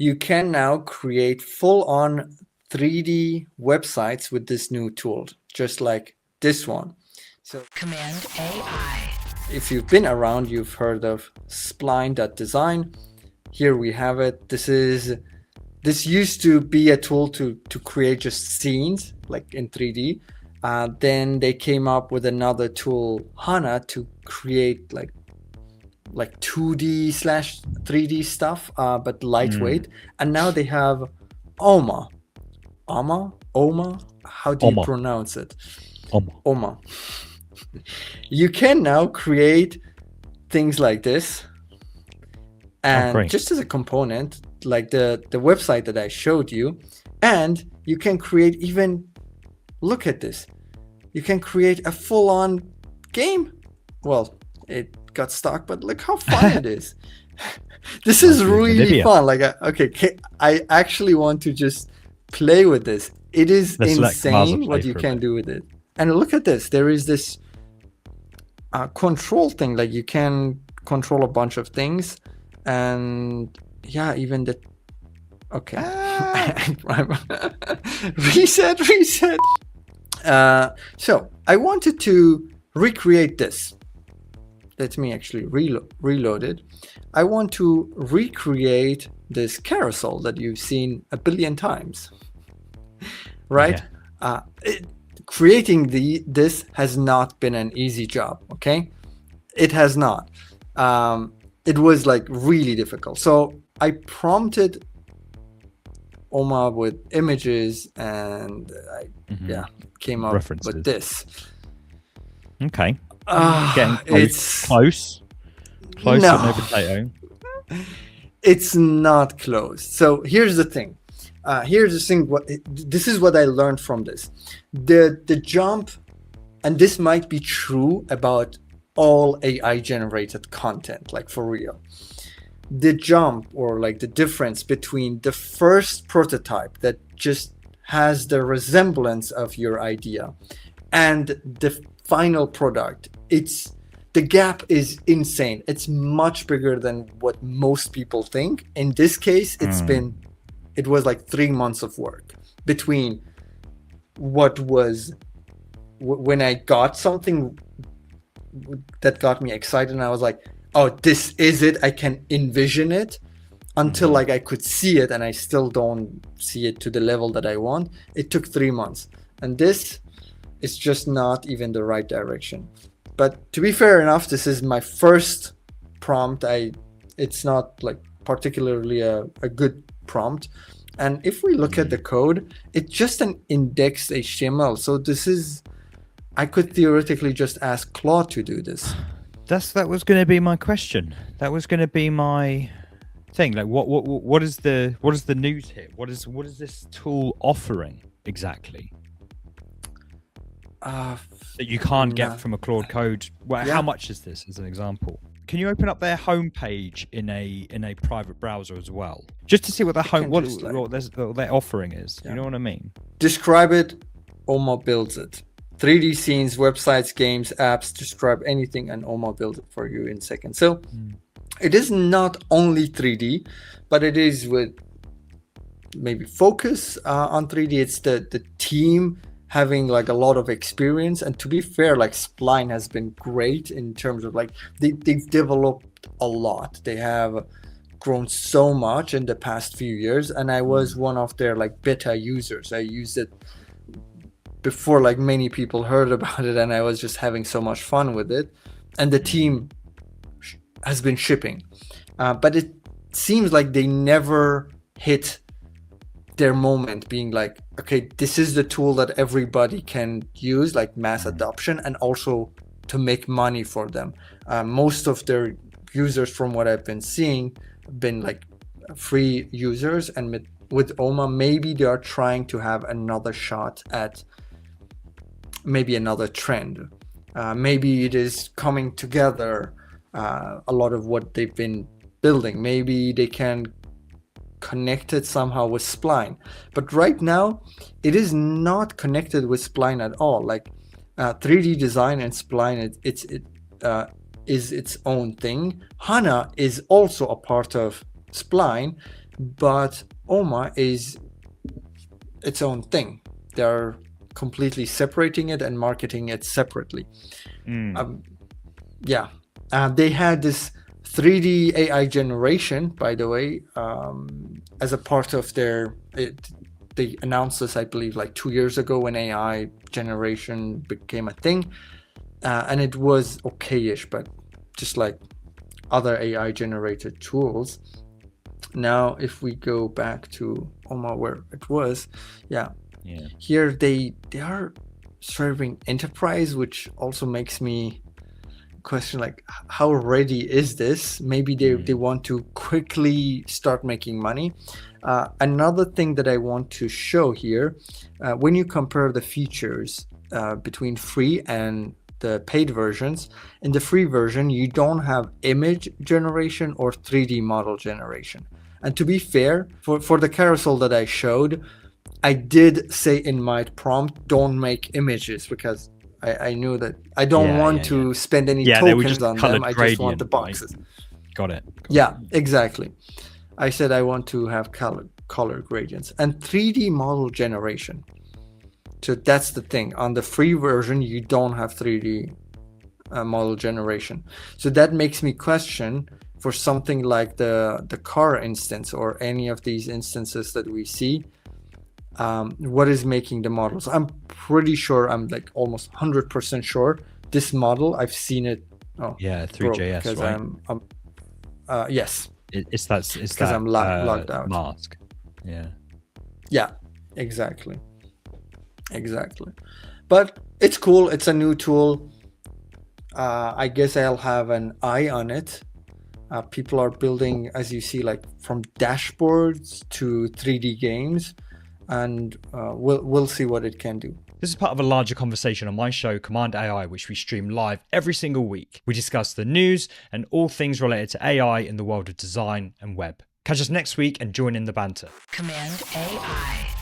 you can now create full-on 3D websites with this new tool, just like this one. So Cmd+AI. If you've been around, you've heard of Spline.design. Here we have it. This used to be a tool to create just scenes like in 3D. Then they came up with another tool, Hana, to create like 2D slash 3D stuff, but lightweight. And now they have Omma. Omma? How do you pronounce it? Omma. You can now create things like this. And just as a component, like the website that I showed you, and you can create even, look at this, you can create a full-on game. Well, it got stuck, but look how fun it is. This is really fun. Like, okay, I actually want to just play with this. It is insane what you can do with it. And look at this. There is this control thing. Like you can control a bunch of things. And yeah, even the... Okay. Reset. So I wanted to recreate this. Let me actually reload it. I want to recreate this carousel that you've seen a billion times, right? Yeah. Creating this has not been an easy job, okay? It has not. It was like really difficult. So I prompted Omma with images and I came up with this. Okay. Getting close. Close but no potato. It's not close. So here's the thing. This is what I learned from this. The jump, and this might be true about all AI generated content, like for real. The jump, or like the difference between the first prototype that just has the resemblance of your idea and the final product, the gap is insane. It's much bigger than what most people think. In this case, it was like 3 months of work between what was when I got something that got me excited and I was like, oh, this is it. I can envision it, until like I could see it, and I still don't see it to the level that I want. It took 3 months, and this is just not even the right direction. But to be fair enough, this is my first prompt. It's not like particularly a good prompt. And if we look at the code, it's just an indexed HTML. So this is, I could theoretically just ask Claude to do this. That was going to be my question. That was going to be my thing. Like, what is the news here? What is this tool offering exactly? That you can't get from a Claude code. Well, how much is this, as an example? Can you open up their homepage in a private browser as well, just to see what what their offering is? You know what I mean? Describe it. Omma builds it. 3D scenes, websites, games, apps. Describe anything, and Omma builds it for you in seconds. So it is not only 3D, but it is with maybe focus on 3D. It's the team having like a lot of experience, and to be fair, like Spline has been great in terms of like they've developed a lot. They have grown so much in the past few years, and I was one of their like beta users. I used it before like many people heard about it, and I was just having so much fun with it. And the team has been shipping, but it seems like they never hit their moment, being like, okay, this is the tool that everybody can use, like mass adoption, and also to make money for them. Most of their users, from what I've been seeing, have been like free users, and with Omma, maybe they are trying to have another shot at maybe another trend. Maybe it is coming together, a lot of what they've been building. Maybe they can connected somehow with Spline, but right now it is not connected with Spline at all. Like 3D design and Spline, it is its own thing. Hana is also a part of Spline, but Omma is its own thing. They're completely separating it and marketing it separately. They had this 3D AI generation, by the way, as a part of they announced this, I believe, like 2 years ago when AI generation became a thing. And it was okay-ish, but just like other AI generated tools. Now, if we go back to Omma where it was, here they are serving enterprise, which also makes me question like how ready is this? Maybe they want to quickly start making money. Another thing that I want to show here, when you compare the features between free and the paid versions, in the free version you don't have image generation or 3D model generation. And to be fair, for the carousel that I showed, I did say in my prompt, don't make images, because I knew that I don't want to spend any tokens on them. I just want the boxes. Right? Got it. Exactly. I said I want to have color gradients and 3D model generation. So that's the thing. On the free version, you don't have 3D model generation. So that makes me question for something like the car instance or any of these instances that we see, what is making the models. I'm pretty sure, I'm like almost 100% sure this model, I've seen it. Through JS, because right? Yes. It's that because I'm logged out. Mask. Yeah, exactly. But it's cool. It's a new tool. I guess I'll have an eye on it. People are building, as you see, like from dashboards to 3D games, and we'll see what it can do. This is part of a larger conversation on my show, Cmd+AI, which we stream live every single week. We discuss the news and all things related to AI in the world of design and web. Catch us next week and join in the banter. Cmd+AI.